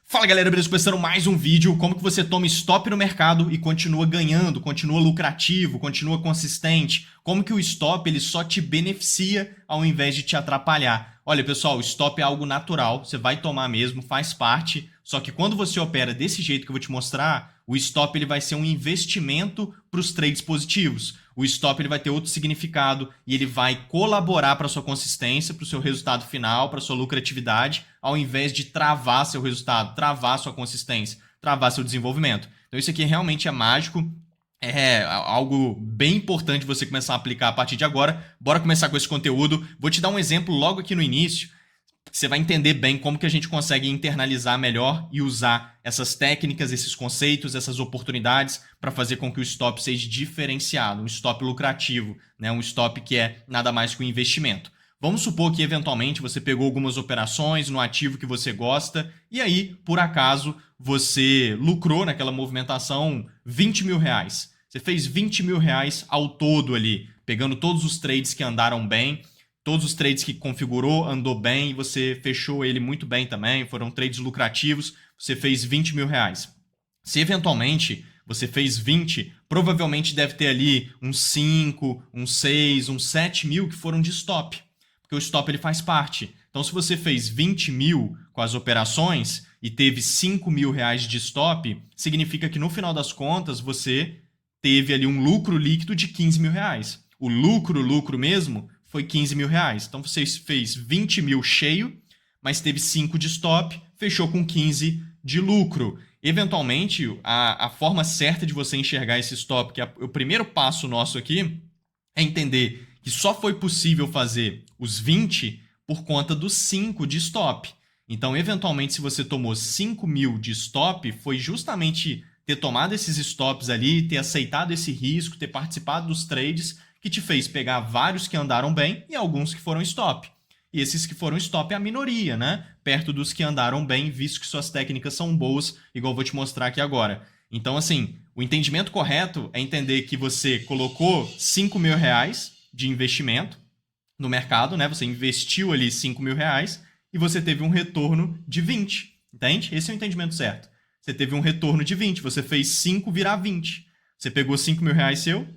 Fala galera, beleza? Começando mais um vídeo, como que você toma stop no mercado e continua ganhando, continua lucrativo, continua consistente, como que o stop ele só te beneficia ao invés de te atrapalhar. Olha pessoal, o stop é algo natural, você vai tomar mesmo, faz parte, só que quando você opera desse jeito que eu vou te mostrar, o stop ele vai ser um investimento para os trades positivos. O stop ele vai ter outro significado e ele vai colaborar para a sua consistência, para o seu resultado final, para a sua lucratividade, ao invés de travar seu resultado, travar sua consistência, travar seu desenvolvimento. Então isso aqui realmente é mágico, é algo bem importante você começar a aplicar a partir de agora. Bora começar com esse conteúdo. Vou te dar um exemplo logo aqui no início. Você vai entender bem como que a gente consegue internalizar melhor e usar essas técnicas, esses conceitos, essas oportunidades para fazer com que o stop seja diferenciado, um stop lucrativo, né? Um stop que é nada mais que um investimento. Vamos supor que eventualmente você pegou algumas operações no ativo que você gosta e aí, por acaso, você lucrou naquela movimentação 20 mil reais. Você fez 20 mil reais ao todo ali, pegando todos os trades que andaram bem. Todos os trades que configurou andou bem e você fechou ele muito bem também, foram trades lucrativos, você fez 20 mil reais. Se eventualmente você fez 20, provavelmente deve ter ali uns 5, uns 6, uns 7 mil que foram de stop, porque o stop ele faz parte. Então se você fez 20 mil com as operações e teve 5 mil reais de stop, significa que no final das contas você teve ali um lucro líquido de 15 mil reais. O lucro mesmo foi 15 mil reais. Então você fez 20 mil cheio, mas teve 5 de stop, fechou com 15 de lucro. Eventualmente, a forma certa de você enxergar esse stop, que é o primeiro passo nosso aqui, é entender que só foi possível fazer os 20 por conta dos 5 de stop. Então, eventualmente, se você tomou 5 mil de stop, foi justamente ter tomado esses stops ali, ter aceitado esse risco, ter participado dos trades, que te fez pegar vários que andaram bem e alguns que foram stop. E esses que foram stop é a minoria, né? Perto dos que andaram bem, visto que suas técnicas são boas, igual eu vou te mostrar aqui agora. Então, assim, o entendimento correto é entender que você colocou 5 mil reais de investimento no mercado, né? Você investiu ali 5 mil reais e você teve um retorno de 20, entende? Esse é o entendimento certo. Você teve um retorno de 20, você fez 5 virar 20. Você pegou 5 mil reais seu,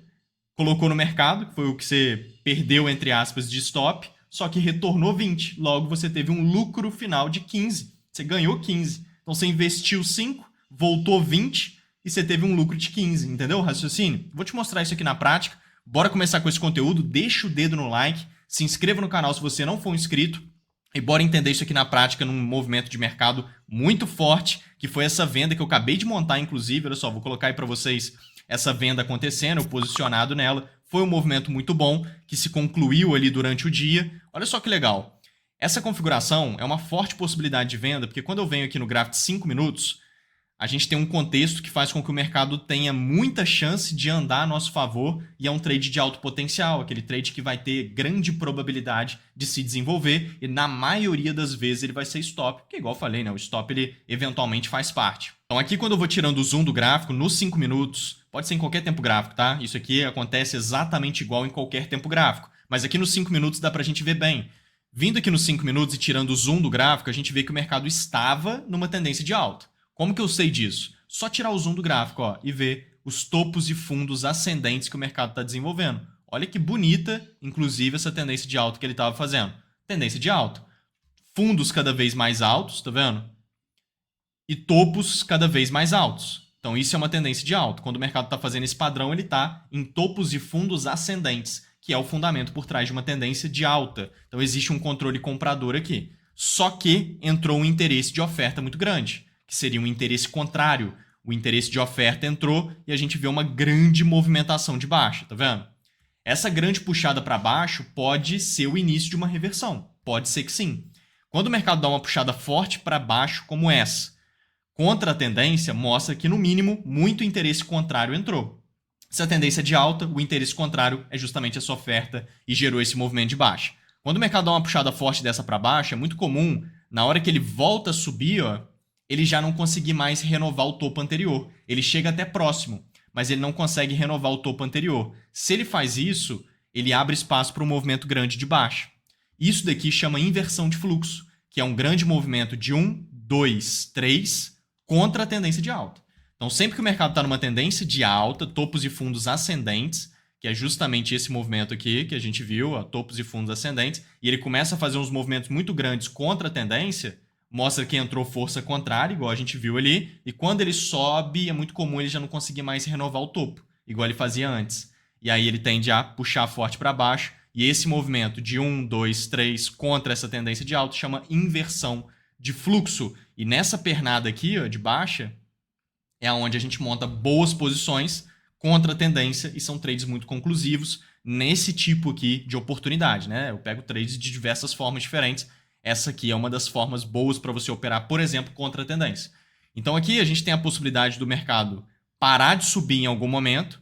colocou no mercado, que foi o que você perdeu, entre aspas, de stop, só que retornou 20. Logo, você teve um lucro final de 15. Você ganhou 15. Então, você investiu 5, voltou 20 e você teve um lucro de 15. Entendeu o raciocínio? Vou te mostrar isso aqui na prática. Bora começar com esse conteúdo. Deixa o dedo no like. Se inscreva no canal se você não for inscrito. E bora entender isso aqui na prática num movimento de mercado muito forte, que foi essa venda que eu acabei de montar, inclusive. Olha só, vou colocar aí para vocês essa venda acontecendo, eu posicionado nela. Foi um movimento muito bom, que se concluiu ali durante o dia. Olha só que legal. Essa configuração é uma forte possibilidade de venda, porque quando eu venho aqui no gráfico de 5 minutos, a gente tem um contexto que faz com que o mercado tenha muita chance de andar a nosso favor e é um trade de alto potencial, aquele trade que vai ter grande probabilidade de se desenvolver e na maioria das vezes ele vai ser stop, porque igual eu falei, né, o stop ele eventualmente faz parte. Então aqui quando eu vou tirando o zoom do gráfico, nos 5 minutos, pode ser em qualquer tempo gráfico, tá? Isso aqui acontece exatamente igual em qualquer tempo gráfico, mas aqui nos 5 minutos dá pra gente ver bem. Vindo aqui nos 5 minutos e tirando o zoom do gráfico, a gente vê que o mercado estava numa tendência de alta. Como que eu sei disso? Só tirar o zoom do gráfico, ó, e ver os topos e fundos ascendentes que o mercado está desenvolvendo. Olha que bonita, inclusive, essa tendência de alta que ele estava fazendo. Tendência de alta. Fundos cada vez mais altos, tá vendo? E topos cada vez mais altos. Então isso é uma tendência de alta. Quando o mercado está fazendo esse padrão, ele está em topos e fundos ascendentes, que é o fundamento por trás de uma tendência de alta. Então existe um controle comprador aqui. Só que entrou um interesse de oferta muito grande, que seria um interesse contrário. O interesse de oferta entrou e a gente vê uma grande movimentação de baixa, tá vendo? Essa grande puxada para baixo pode ser o início de uma reversão. Pode ser que sim. Quando o mercado dá uma puxada forte para baixo como essa, contra a tendência, mostra que no mínimo muito interesse contrário entrou. Se a tendência é de alta, o interesse contrário é justamente essa oferta e gerou esse movimento de baixa. Quando o mercado dá uma puxada forte dessa para baixo, é muito comum, na hora que ele volta a subir, ó, ele já não conseguir mais renovar o topo anterior. Ele chega até próximo, mas ele não consegue renovar o topo anterior. Se ele faz isso, ele abre espaço para um movimento grande de baixa. Isso daqui chama inversão de fluxo, que é um grande movimento de 1, 2, 3, contra a tendência de alta. Então, sempre que o mercado está numa tendência de alta, topos e fundos ascendentes, que é justamente esse movimento aqui que a gente viu, ó, topos e fundos ascendentes, e ele começa a fazer uns movimentos muito grandes contra a tendência, mostra que entrou força contrária, igual a gente viu ali, e quando ele sobe, é muito comum ele já não conseguir mais renovar o topo, igual ele fazia antes. E aí ele tende a puxar forte para baixo, e esse movimento de 1, 2, 3 contra essa tendência de alta chama inversão de fluxo. E nessa pernada aqui, ó, de baixa, é onde a gente monta boas posições contra a tendência e são trades muito conclusivos nesse tipo aqui de oportunidade, né? Eu pego trades de diversas formas diferentes. Essa aqui é uma das formas boas para você operar, por exemplo, contra a tendência. Então aqui a gente tem a possibilidade do mercado parar de subir em algum momento,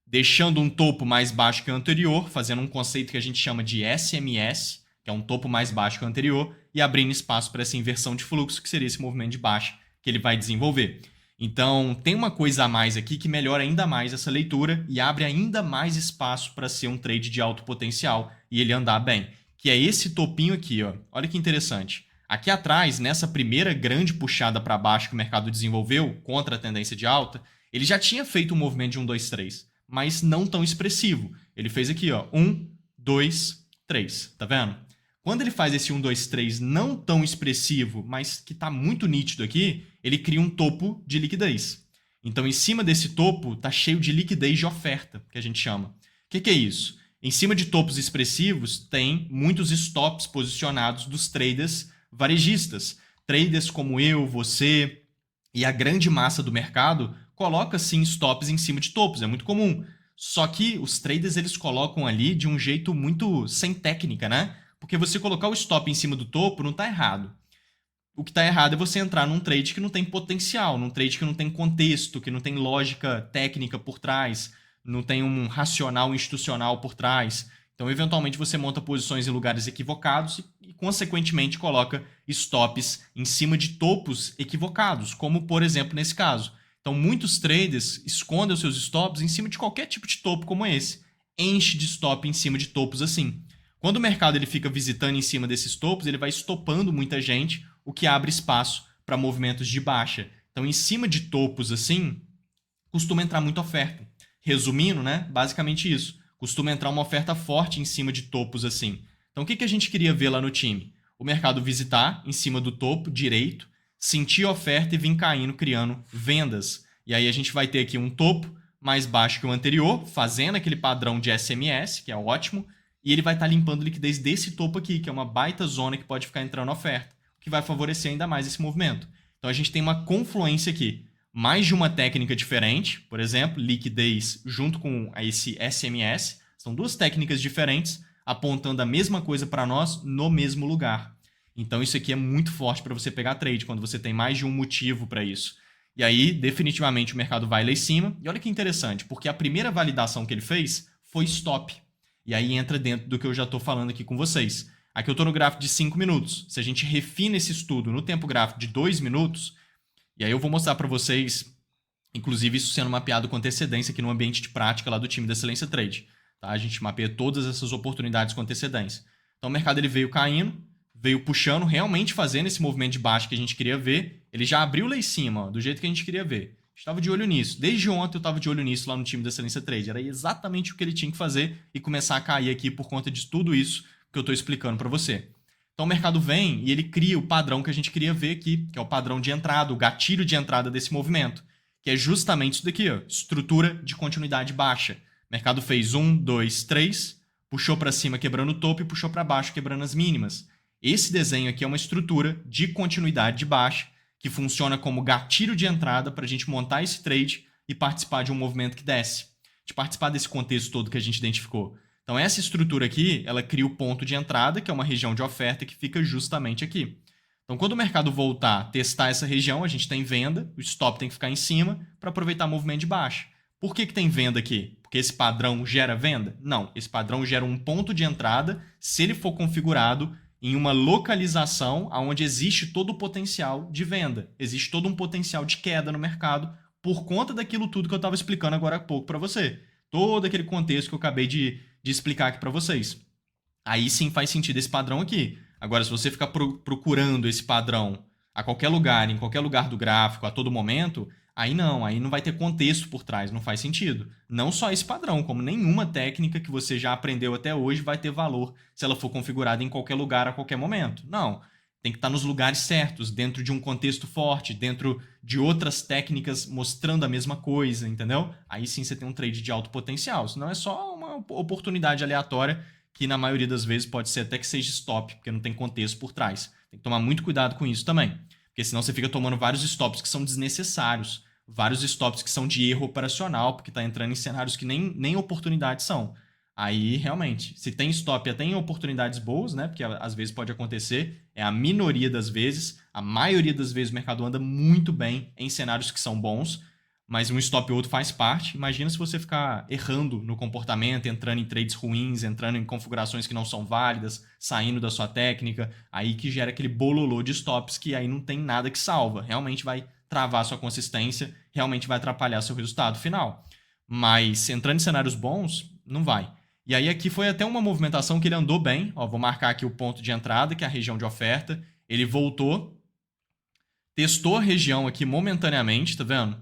deixando um topo mais baixo que o anterior, fazendo um conceito que a gente chama de SMS, que é um topo mais baixo que o anterior, e abrindo espaço para essa inversão de fluxo, que seria esse movimento de baixa que ele vai desenvolver. Então, tem uma coisa a mais aqui que melhora ainda mais essa leitura e abre ainda mais espaço para ser um trade de alto potencial e ele andar bem, que é esse topinho aqui, ó. Olha que interessante. Aqui atrás, nessa primeira grande puxada para baixo que o mercado desenvolveu contra a tendência de alta, ele já tinha feito um movimento de 1, 2, 3, mas não tão expressivo. Ele fez aqui, ó, 1, 2, 3, tá vendo? Quando ele faz esse 1, 2, 3 não tão expressivo, mas que está muito nítido aqui, ele cria um topo de liquidez. Então, em cima desse topo, está cheio de liquidez de oferta, que a gente chama. O que é isso? Em cima de topos expressivos, tem muitos stops posicionados dos traders varejistas. Traders como eu, você e a grande massa do mercado coloca, sim, stops em cima de topos. É muito comum. Só que os traders eles colocam ali de um jeito muito sem técnica, né? Porque você colocar o stop em cima do topo não está errado. O que está errado é você entrar num trade que não tem potencial, num trade que não tem contexto, que não tem lógica técnica por trás, não tem um racional institucional por trás. Então, eventualmente, você monta posições em lugares equivocados e consequentemente, coloca stops em cima de topos equivocados, como, por exemplo, nesse caso. Então, muitos traders escondem os seus stops em cima de qualquer tipo de topo como esse. Enche de stop em cima de topos assim. Quando o mercado ele fica visitando em cima desses topos, ele vai estopando muita gente, o que abre espaço para movimentos de baixa. Então, em cima de topos assim, costuma entrar muita oferta. Resumindo, né? Basicamente isso. Costuma entrar uma oferta forte em cima de topos assim. Então, o que a gente queria ver lá no time? O mercado visitar em cima do topo direito, sentir a oferta e vir caindo, criando vendas. E aí a gente vai ter aqui um topo mais baixo que o anterior, fazendo aquele padrão de SMS, que é ótimo, e ele vai estar limpando liquidez desse topo aqui, que é uma baita zona que pode ficar entrando oferta, que vai favorecer ainda mais esse movimento. Então a gente tem uma confluência aqui. Mais de uma técnica diferente, por exemplo, liquidez junto com esse SMS. São duas técnicas diferentes apontando a mesma coisa para nós no mesmo lugar. Então isso aqui é muito forte para você pegar trade, quando você tem mais de um motivo para isso. E aí, definitivamente, o mercado vai lá em cima. E olha que interessante, porque a primeira validação que ele fez foi stop. E aí entra dentro do que eu já estou falando aqui com vocês. Aqui eu estou no gráfico de 5 minutos. Se a gente refina esse estudo no tempo gráfico de 2 minutos, e aí eu vou mostrar para vocês, inclusive isso sendo mapeado com antecedência aqui no ambiente de prática lá do time da Excelência Trade. Tá? A gente mapeia todas essas oportunidades com antecedência. Então o mercado ele veio caindo, veio puxando, realmente fazendo esse movimento de baixo que a gente queria ver. Ele já abriu lá em cima, ó, do jeito que a gente queria ver. Estava de olho nisso. Desde ontem eu estava de olho nisso lá no time da Excelência Trade. Era exatamente o que ele tinha que fazer e começar a cair aqui por conta de tudo isso que eu estou explicando para você. Então o mercado vem e ele cria o padrão que a gente queria ver aqui, que é o padrão de entrada, o gatilho de entrada desse movimento, que é justamente isso daqui, ó, estrutura de continuidade baixa. O mercado fez 1, 2, 3, puxou para cima quebrando o topo e puxou para baixo quebrando as mínimas. Esse desenho aqui é uma estrutura de continuidade de baixa, que funciona como gatilho de entrada para a gente montar esse trade e participar de um movimento que desce. De participar desse contexto todo que a gente identificou. Então essa estrutura aqui, ela cria o ponto de entrada, que é uma região de oferta que fica justamente aqui. Então quando o mercado voltar a testar essa região, a gente tem venda, o stop tem que ficar em cima para aproveitar o movimento de baixa. Por que tem venda aqui? Porque esse padrão gera venda? Não, esse padrão gera um ponto de entrada se ele for configurado em uma localização onde existe todo o potencial de venda. Existe todo um potencial de queda no mercado por conta daquilo tudo que eu estava explicando agora há pouco para você. Todo aquele contexto que eu acabei de explicar aqui para vocês. Aí sim faz sentido esse padrão aqui. Agora, se você ficar procurando esse padrão a qualquer lugar, em qualquer lugar do gráfico, a todo momento, aí não vai ter contexto por trás, não faz sentido. Não só esse padrão, como nenhuma técnica que você já aprendeu até hoje vai ter valor se ela for configurada em qualquer lugar a qualquer momento. Não. Tem que estar nos lugares certos, dentro de um contexto forte, dentro de outras técnicas mostrando a mesma coisa, entendeu? Aí sim você tem um trade de alto potencial, senão é só uma oportunidade aleatória que na maioria das vezes pode ser até que seja stop, porque não tem contexto por trás. Tem que tomar muito cuidado com isso também, porque senão você fica tomando vários stops que são desnecessários, vários stops que são de erro operacional, porque está entrando em cenários que nem oportunidades são. Aí, realmente, se tem stop até em oportunidades boas, né? Porque às vezes pode acontecer, é a minoria das vezes, a maioria das vezes o mercado anda muito bem em cenários que são bons, mas um stop ou outro faz parte. Imagina se você ficar errando no comportamento, entrando em trades ruins, entrando em configurações que não são válidas, saindo da sua técnica, aí que gera aquele bololô de stops que aí não tem nada que salva. Realmente vai travar sua consistência, realmente vai atrapalhar seu resultado final. Mas entrando em cenários bons, não vai. E aí aqui foi até uma movimentação que ele andou bem. Ó, vou marcar aqui o ponto de entrada, que é a região de oferta. Ele voltou, testou a região aqui momentaneamente, tá vendo?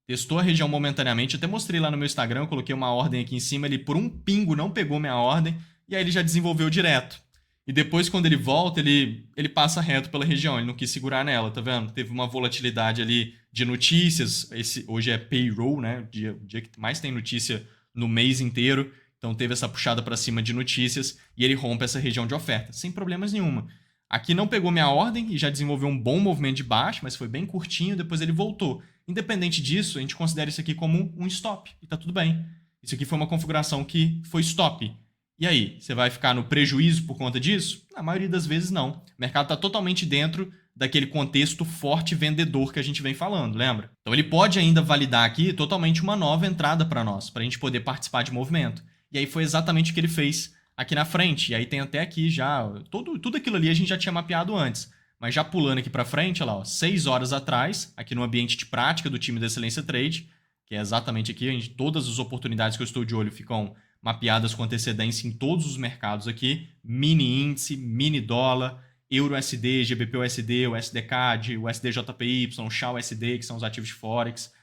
Testou a região momentaneamente. Até mostrei lá no meu Instagram, eu coloquei uma ordem aqui em cima. Ele por um pingo não pegou minha ordem e aí ele já desenvolveu direto. E depois, quando ele volta, ele passa reto pela região. Ele não quis segurar nela, tá vendo? Teve uma volatilidade ali de notícias. Hoje é payroll, né? O dia que mais tem notícia no mês inteiro. Então teve essa puxada para cima de notícias e ele rompe essa região de oferta, sem problemas nenhuma. Aqui não pegou minha ordem e já desenvolveu um bom movimento de baixo, mas foi bem curtinho, depois ele voltou. Independente disso, a gente considera isso aqui como um stop e tá tudo bem. Isso aqui foi uma configuração que foi stop. E aí, você vai ficar no prejuízo por conta disso? Na maioria das vezes não. O mercado está totalmente dentro daquele contexto forte vendedor que a gente vem falando, lembra? Então ele pode ainda validar aqui totalmente uma nova entrada para nós, para a gente poder participar de movimento. E aí foi exatamente o que ele fez aqui na frente. E aí tem até aqui já, tudo aquilo ali a gente já tinha mapeado antes. Mas já pulando aqui para frente, olha lá, 6 horas atrás, aqui no ambiente de prática do time da Excelência Trade, que é exatamente aqui, todas as oportunidades que eu estou de olho ficam mapeadas com antecedência em todos os mercados aqui, mini índice, mini dólar, Euro-USD, GBP-USD, o SDCAD, o SDJPY, o XAU-USD, que são os ativos de Forex,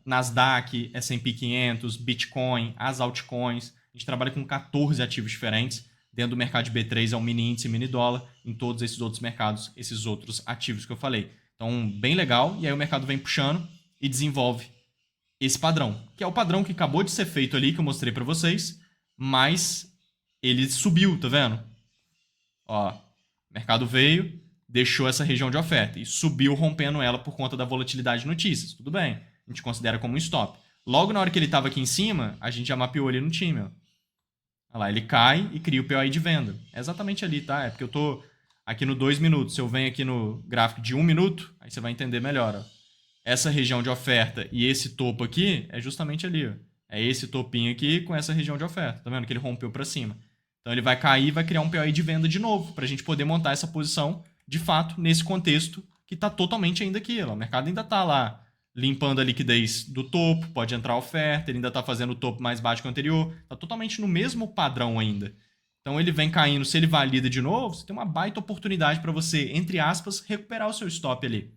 Nasdaq, S&P 500, Bitcoin, as altcoins. A gente trabalha com 14 ativos diferentes. Dentro do mercado de B3 é o mini índice e mini dólar. Em todos esses outros mercados, esses outros ativos que eu falei. Então, bem legal. E aí o mercado vem puxando e desenvolve esse padrão, que é o padrão que acabou de ser feito ali, que eu mostrei para vocês, mas ele subiu, tá vendo? Ó, o mercado veio, deixou essa região de oferta e subiu rompendo ela por conta da volatilidade de notícias. Tudo bem, a gente considera como um stop. Logo na hora que ele estava aqui em cima, a gente já mapeou ele no time. Ó. Olha lá, ele cai e cria o POI de venda. É exatamente ali, tá? É porque eu tô aqui no 2 minutos. Se eu venho aqui no gráfico de 1 minuto, aí você vai entender melhor. Ó. Essa região de oferta e esse topo aqui é justamente ali. Ó. É esse topinho aqui com essa região de oferta. Tá vendo que ele rompeu para cima? Então ele vai cair e vai criar um POI de venda de novo, para a gente poder montar essa posição, de fato, nesse contexto que está totalmente ainda aqui. Ó. O mercado ainda está lá limpando a liquidez do topo, pode entrar a oferta, ele ainda está fazendo o topo mais baixo que o anterior. Está totalmente no mesmo padrão ainda. Então ele vem caindo, se ele valida de novo, você tem uma baita oportunidade para você, entre aspas, recuperar o seu stop ali.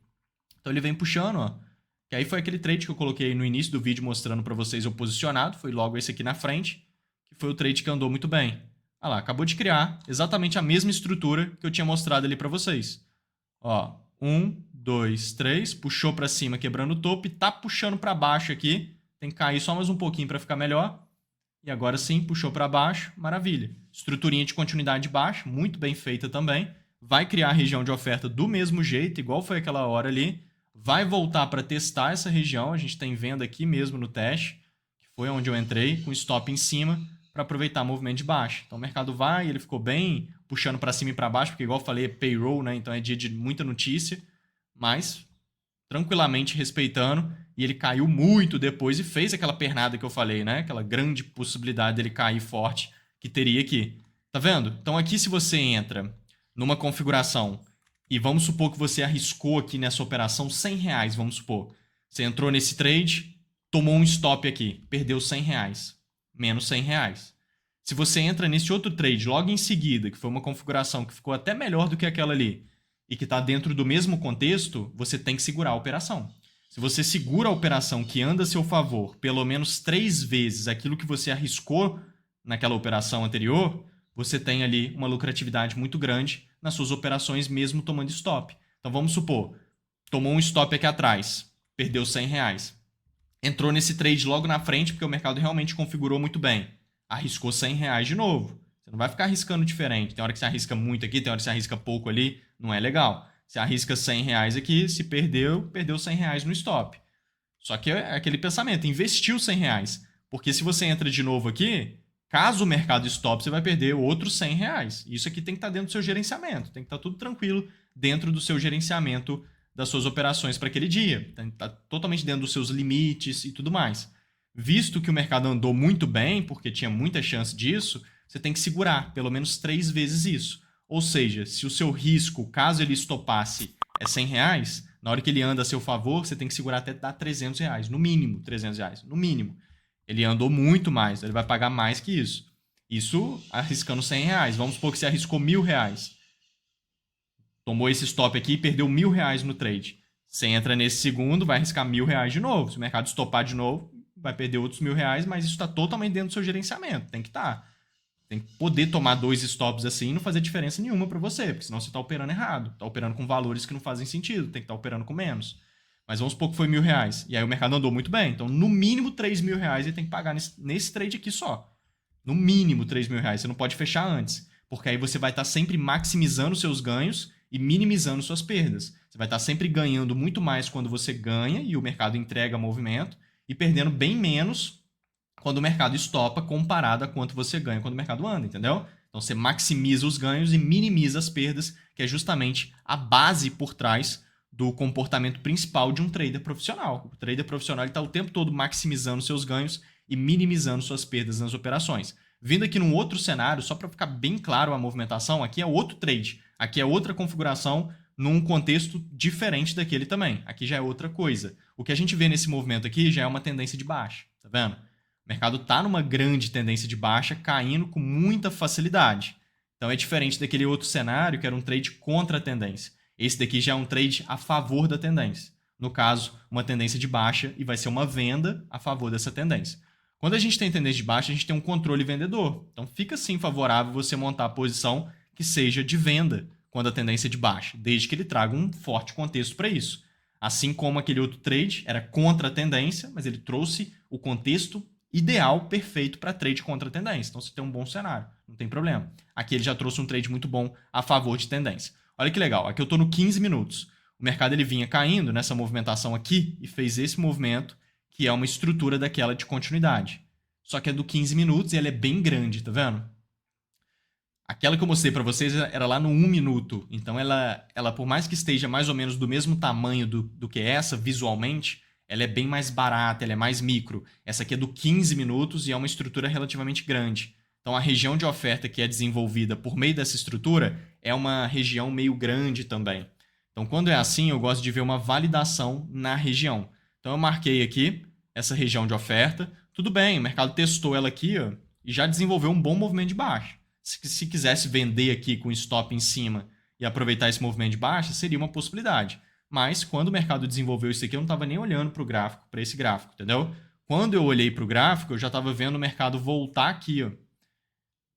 Então ele vem puxando, ó. Que aí foi aquele trade que eu coloquei no início do vídeo mostrando para vocês o posicionado, foi logo esse aqui na frente, que foi o trade que andou muito bem. Olha lá, acabou de criar exatamente a mesma estrutura que eu tinha mostrado ali para vocês. Ó, 1, 2, 3, puxou para cima quebrando o topo e tá puxando para baixo aqui. Tem que cair só mais um pouquinho para ficar melhor. E agora sim, puxou para baixo, maravilha. Estruturinha de continuidade de baixo, muito bem feita também. Vai criar a região de oferta do mesmo jeito, igual foi aquela hora ali. Vai voltar para testar essa região, a gente tem venda aqui mesmo no teste, que foi onde eu entrei, com stop em cima, para aproveitar o movimento de baixo. Então o mercado vai, ele ficou bem puxando para cima e para baixo, porque igual eu falei, é payroll, né? Então é dia de muita notícia, mas tranquilamente respeitando, e ele caiu muito depois e fez aquela pernada que eu falei, né? Aquela grande possibilidade dele cair forte que teria aqui. Tá vendo? Então aqui se você entra numa configuração e vamos supor que você arriscou aqui nessa operação R$100, vamos supor. Você entrou nesse trade, tomou um stop aqui, perdeu R$100, menos R$100. Se você entra nesse outro trade logo em seguida, que foi uma configuração que ficou até melhor do que aquela ali, e que está dentro do mesmo contexto, você tem que segurar a operação. Se você segura a operação que anda a seu favor pelo menos 3 vezes aquilo que você arriscou naquela operação anterior, você tem ali uma lucratividade muito grande nas suas operações, mesmo tomando stop. Então vamos supor, tomou um stop aqui atrás, perdeu R$100. Entrou nesse trade logo na frente porque o mercado realmente configurou muito bem. Arriscou R$100 de novo. Você não vai ficar arriscando diferente. Tem hora que você arrisca muito aqui, tem hora que você arrisca pouco ali. Não é legal. Você arrisca R$100 aqui, se perdeu, perdeu R$100 no stop. Só que é aquele pensamento, investiu R$100. Porque se você entra de novo aqui, caso o mercado stop, você vai perder outros R$100. Isso aqui tem que estar dentro do seu gerenciamento. Tem que estar tudo tranquilo dentro do seu gerenciamento das suas operações para aquele dia. Tem que estar totalmente dentro dos seus limites e tudo mais. Visto que o mercado andou muito bem, porque tinha muita chance disso, você tem que segurar pelo menos 3 vezes isso. Ou seja, se o seu risco, caso ele estopasse, é R$100, na hora que ele anda a seu favor, você tem que segurar até dar R$300, no mínimo R$300, no mínimo. Ele andou muito mais, ele vai pagar mais que isso. Isso arriscando R$100. Vamos supor que você arriscou R$1.000. Tomou esse stop aqui e perdeu R$1.000 no trade. Você entra nesse segundo, vai arriscar R$1.000 de novo. Se o mercado estopar de novo, vai perder outros R$1.000, mas isso está totalmente dentro do seu gerenciamento. Tem que estar. Tem que poder tomar 2 stops assim e não fazer diferença nenhuma para você, porque senão você está operando errado. Está operando com valores que não fazem sentido, tem que estar operando com menos. Mas vamos supor que foi R$1.000. E aí o mercado andou muito bem. Então, no mínimo R$3.000 ele tem que pagar nesse trade aqui só. No mínimo R$3.000. Você não pode fechar antes. Porque aí você vai estar sempre maximizando seus ganhos e minimizando suas perdas. Você vai estar sempre ganhando muito mais quando você ganha e o mercado entrega movimento e perdendo bem menos quando o mercado estopa comparado a quanto você ganha quando o mercado anda, entendeu? Então você maximiza os ganhos e minimiza as perdas, que é justamente a base por trás do comportamento principal de um trader profissional. O trader profissional está o tempo todo maximizando seus ganhos e minimizando suas perdas nas operações. Vindo aqui num outro cenário, só para ficar bem claro a movimentação, aqui é outro trade, aqui é outra configuração num contexto diferente daquele também. Aqui já é outra coisa. O que a gente vê nesse movimento aqui já é uma tendência de baixa, tá vendo? O mercado está numa grande tendência de baixa, caindo com muita facilidade. Então é diferente daquele outro cenário, que era um trade contra a tendência. Esse daqui já é um trade a favor da tendência. No caso, uma tendência de baixa e vai ser uma venda a favor dessa tendência. Quando a gente tem tendência de baixa, a gente tem um controle vendedor. Então fica sim favorável você montar a posição que seja de venda quando a tendência é de baixa, desde que ele traga um forte contexto para isso. Assim como aquele outro trade era contra a tendência, mas ele trouxe o contexto ideal, perfeito para trade contra a tendência. Então você tem um bom cenário, não tem problema. Aqui ele já trouxe um trade muito bom a favor de tendência. Olha que legal, aqui eu estou no 15 minutos. O mercado ele vinha caindo nessa movimentação aqui e fez esse movimento, que é uma estrutura daquela de continuidade. Só que é do 15 minutos e ela é bem grande, tá vendo? Aquela que eu mostrei para vocês era lá no 1 minuto. Então ela, por mais que esteja mais ou menos do mesmo tamanho do que essa, visualmente, ela é bem mais barata, ela é mais micro. Essa aqui é do 15 minutos e é uma estrutura relativamente grande. Então a região de oferta que é desenvolvida por meio dessa estrutura é uma região meio grande também. Então quando é assim, eu gosto de ver uma validação na região. Então eu marquei aqui essa região de oferta. Tudo bem, o mercado testou ela aqui, ó, e já desenvolveu um bom movimento de baixa. Se quisesse vender aqui com stop em cima e aproveitar esse movimento de baixa, seria uma possibilidade. Mas quando o mercado desenvolveu isso aqui, eu não estava nem olhando para o gráfico, para esse gráfico, entendeu? Quando eu olhei para o gráfico, eu já estava vendo o mercado voltar aqui, ó.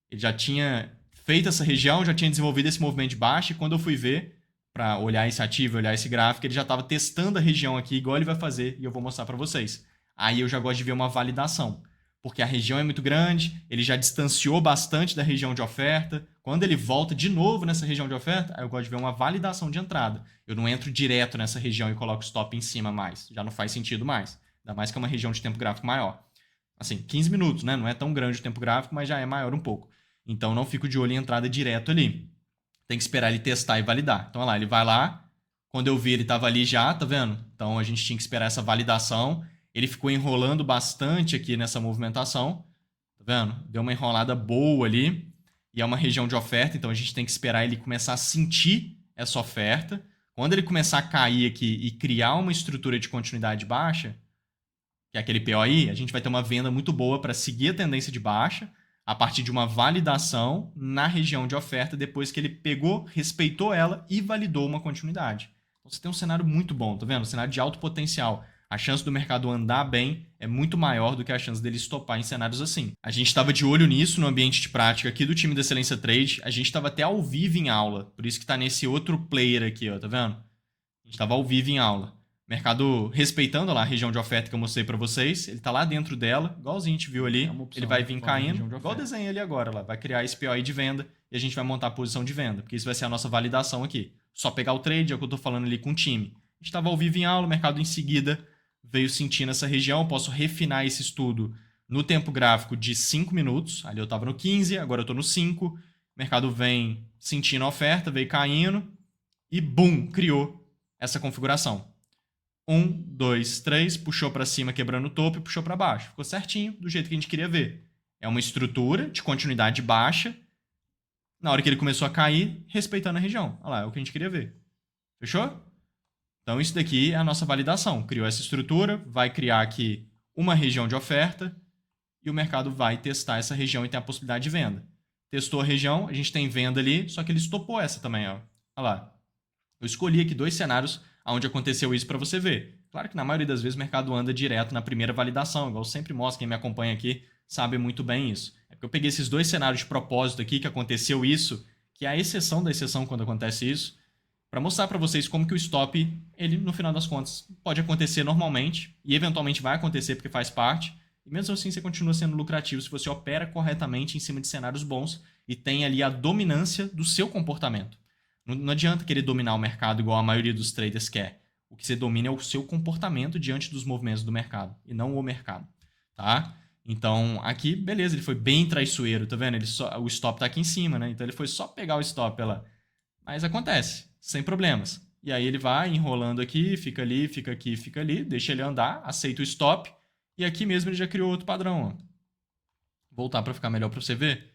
Ele já tinha feito essa região, já tinha desenvolvido esse movimento de baixa, e quando eu fui ver, para olhar esse ativo, olhar esse gráfico, ele já estava testando a região aqui, igual ele vai fazer, e eu vou mostrar para vocês. Aí eu já gosto de ver uma validação, porque a região é muito grande, ele já distanciou bastante da região de oferta. Quando ele volta de novo nessa região de oferta, aí eu gosto de ver uma validação de entrada. Eu não entro direto nessa região e coloco stop em cima mais. Já não faz sentido mais. Ainda mais que é uma região de tempo gráfico maior. Assim, 15 minutos, né? Não é tão grande o tempo gráfico, mas já é maior um pouco. Então não fico de olho em entrada direto ali. Tem que esperar ele testar e validar. Então olha lá, ele vai lá. Quando eu vi, ele estava ali já, tá vendo? Então a gente tinha que esperar essa validação. Ele ficou enrolando bastante aqui nessa movimentação. Tá vendo? Deu uma enrolada boa ali. E é uma região de oferta, então a gente tem que esperar ele começar a sentir essa oferta. Quando ele começar a cair aqui e criar uma estrutura de continuidade baixa, que é aquele POI, a gente vai ter uma venda muito boa para seguir a tendência de baixa. a partir de uma validação na região de oferta, depois que ele pegou, respeitou ela e validou uma continuidade. Então você tem um cenário muito bom, tá vendo? Um cenário de alto potencial. A chance do mercado andar bem é muito maior do que a chance dele estopar em cenários assim. A gente estava de olho nisso no ambiente de prática aqui do time da Excelência Trade. A gente estava até ao vivo em aula, por isso que está nesse outro player aqui, ó, tá vendo? A gente estava ao vivo em aula. Mercado respeitando lá a região de oferta que eu mostrei para vocês, ele está lá dentro dela, igualzinho a gente viu ali, ele vai vir caindo, igual o desenho ali agora, lá, vai criar esse POI de venda e a gente vai montar a posição de venda, porque isso vai ser a nossa validação aqui. Só pegar o trade, é o que eu estou falando ali com o time. A gente estava ao vivo em aula, o mercado em seguida veio sentindo essa região, eu posso refinar esse estudo no tempo gráfico de 5 minutos, ali eu estava no 15, agora eu estou no 5, o mercado vem sentindo a oferta, veio caindo e bum, criou essa configuração. 1, 2, 3, puxou para cima quebrando o topo e puxou para baixo. Ficou certinho, do jeito que a gente queria ver. É uma estrutura de continuidade baixa, na hora que ele começou a cair, respeitando a região. Olha lá, é o que a gente queria ver. Fechou? Então isso daqui é a nossa validação. Criou essa estrutura, vai criar aqui uma região de oferta e o mercado vai testar essa região e tem a possibilidade de venda. Testou a região, a gente tem venda ali, só que ele estopou essa também. Ó. Olha lá. Eu escolhi aqui 2 cenários onde aconteceu isso para você ver. Claro que na maioria das vezes o mercado anda direto na primeira validação, igual eu sempre mostro, quem me acompanha aqui sabe muito bem isso. É porque eu peguei esses 2 cenários de propósito aqui que aconteceu isso, que é a exceção da exceção quando acontece isso, para mostrar para vocês como que o stop, ele no final das contas, pode acontecer normalmente e eventualmente vai acontecer porque faz parte, e mesmo assim você continua sendo lucrativo se você opera corretamente em cima de cenários bons e tem ali a dominância do seu comportamento. Não adianta querer dominar o mercado igual a maioria dos traders quer. O que você domina é o seu comportamento diante dos movimentos do mercado e não o mercado, tá? Então, aqui, beleza, ele foi bem traiçoeiro, tá vendo? O stop tá aqui em cima, né? Então, ele foi só pegar o stop lá. Mas acontece, sem problemas. E aí, ele vai enrolando aqui, fica ali, fica aqui, fica ali, deixa ele andar, aceita o stop. E aqui mesmo ele já criou outro padrão, ó. Voltar para ficar melhor para você ver.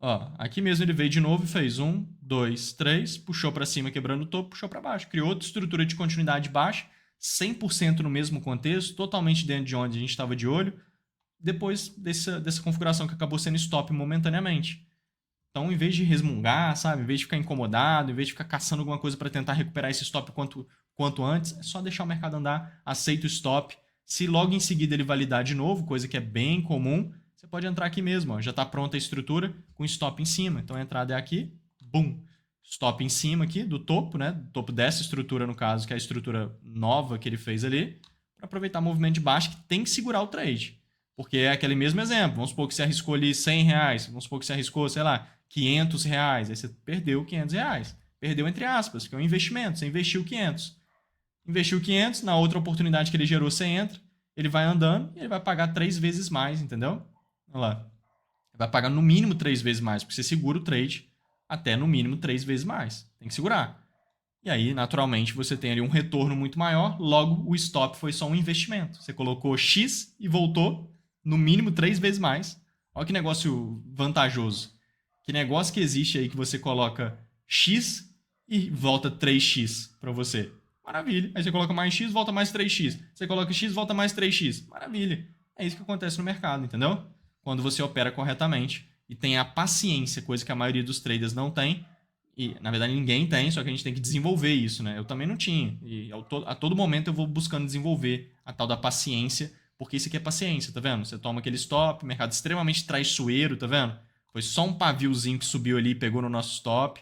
Ó, aqui mesmo ele veio de novo e fez 1, 2, 3, puxou para cima quebrando o topo, puxou para baixo. Criou outra estrutura de continuidade baixa, 100% no mesmo contexto, totalmente dentro de onde a gente estava de olho, depois dessa configuração que acabou sendo stop momentaneamente. Então, em vez de resmungar, sabe? Em vez de ficar incomodado, em vez de ficar caçando alguma coisa para tentar recuperar esse stop quanto antes, é só deixar o mercado andar, aceita o stop. Se logo em seguida ele validar de novo, coisa que é bem comum, você pode entrar aqui mesmo, ó. Já está pronta a estrutura com stop em cima. Então a entrada é aqui, bum, stop em cima aqui do topo, né? Do topo dessa estrutura, no caso, que é a estrutura nova que ele fez ali, para aproveitar o movimento de baixo que tem que segurar o trade. Porque é aquele mesmo exemplo. Vamos supor que você arriscou ali R$100, vamos supor que você arriscou, sei lá, R$500, aí você perdeu R$500. Perdeu entre aspas, que é um investimento, você investiu 500. Investiu 500, na outra oportunidade que ele gerou, você entra, ele vai andando e ele vai pagar 3 vezes mais, entendeu? Olha lá. Vai pagar no mínimo 3 vezes mais, porque você segura o trade até no mínimo 3 vezes mais. Tem que segurar. E aí, naturalmente, você tem ali um retorno muito maior, logo o stop foi só um investimento. Você colocou X e voltou no mínimo 3 vezes mais. Olha que negócio vantajoso. Que negócio que existe aí que você coloca X e volta 3X para você. Maravilha. Aí você coloca mais X, volta mais 3X. Você coloca X, volta mais 3X. Maravilha. É isso que acontece no mercado, entendeu? Quando você opera corretamente e tem a paciência, coisa que a maioria dos traders não tem. E, na verdade, ninguém tem, só que a gente tem que desenvolver isso, né? Eu também não tinha. E a todo momento eu vou buscando desenvolver a tal da paciência, porque isso aqui é paciência, tá vendo? Você toma aquele stop, mercado extremamente traiçoeiro, tá vendo? Foi só um paviozinho que subiu ali e pegou no nosso stop.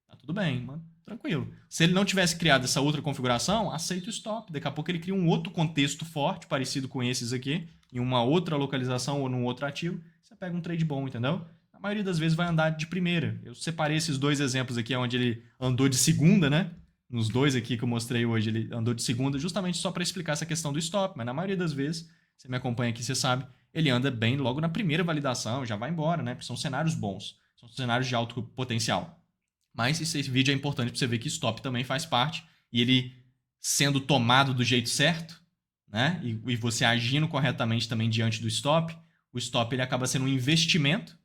Tá tudo bem, mano. Tranquilo. Se ele não tivesse criado essa outra configuração, aceita o stop. Daqui a pouco ele cria um outro contexto forte, parecido com esses aqui, em uma outra localização ou num outro ativo. Você pega um trade bom, entendeu? A maioria das vezes vai andar de primeira. Eu separei esses 2 exemplos aqui, onde ele andou de segunda, né? Nos 2 aqui que eu mostrei hoje, ele andou de segunda justamente só para explicar essa questão do stop. Mas na maioria das vezes, você me acompanha aqui, você sabe, ele anda bem logo na primeira validação, já vai embora, né? Porque são cenários bons, são cenários de alto potencial. Mas esse vídeo é importante para você ver que stop também faz parte. E ele sendo tomado do jeito certo, né? E você agindo corretamente também diante do stop, o stop ele acaba sendo um investimento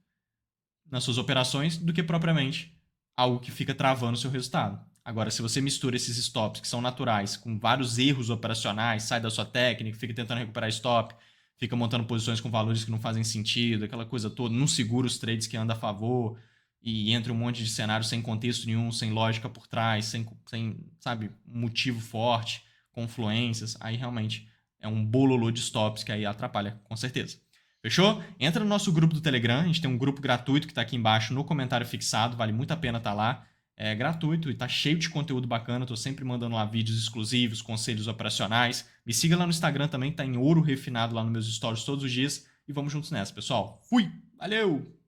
nas suas operações do que propriamente algo que fica travando o seu resultado. Agora, se você mistura esses stops que são naturais com vários erros operacionais, sai da sua técnica, fica tentando recuperar stop, fica montando posições com valores que não fazem sentido, aquela coisa toda, não segura os trades que anda a favor e entra um monte de cenário sem contexto nenhum, sem lógica por trás, sem sabe, motivo forte, confluências, aí realmente é um bololô de stops que aí atrapalha, com certeza. Fechou? Entra no nosso grupo do Telegram, a gente tem um grupo gratuito que está aqui embaixo no comentário fixado, vale muito a pena estar lá. É gratuito e tá cheio de conteúdo bacana, tô sempre mandando lá vídeos exclusivos, conselhos operacionais. Me siga lá no Instagram também, tá em ouro refinado lá nos meus stories todos os dias. E vamos juntos nessa, pessoal. Fui! Valeu!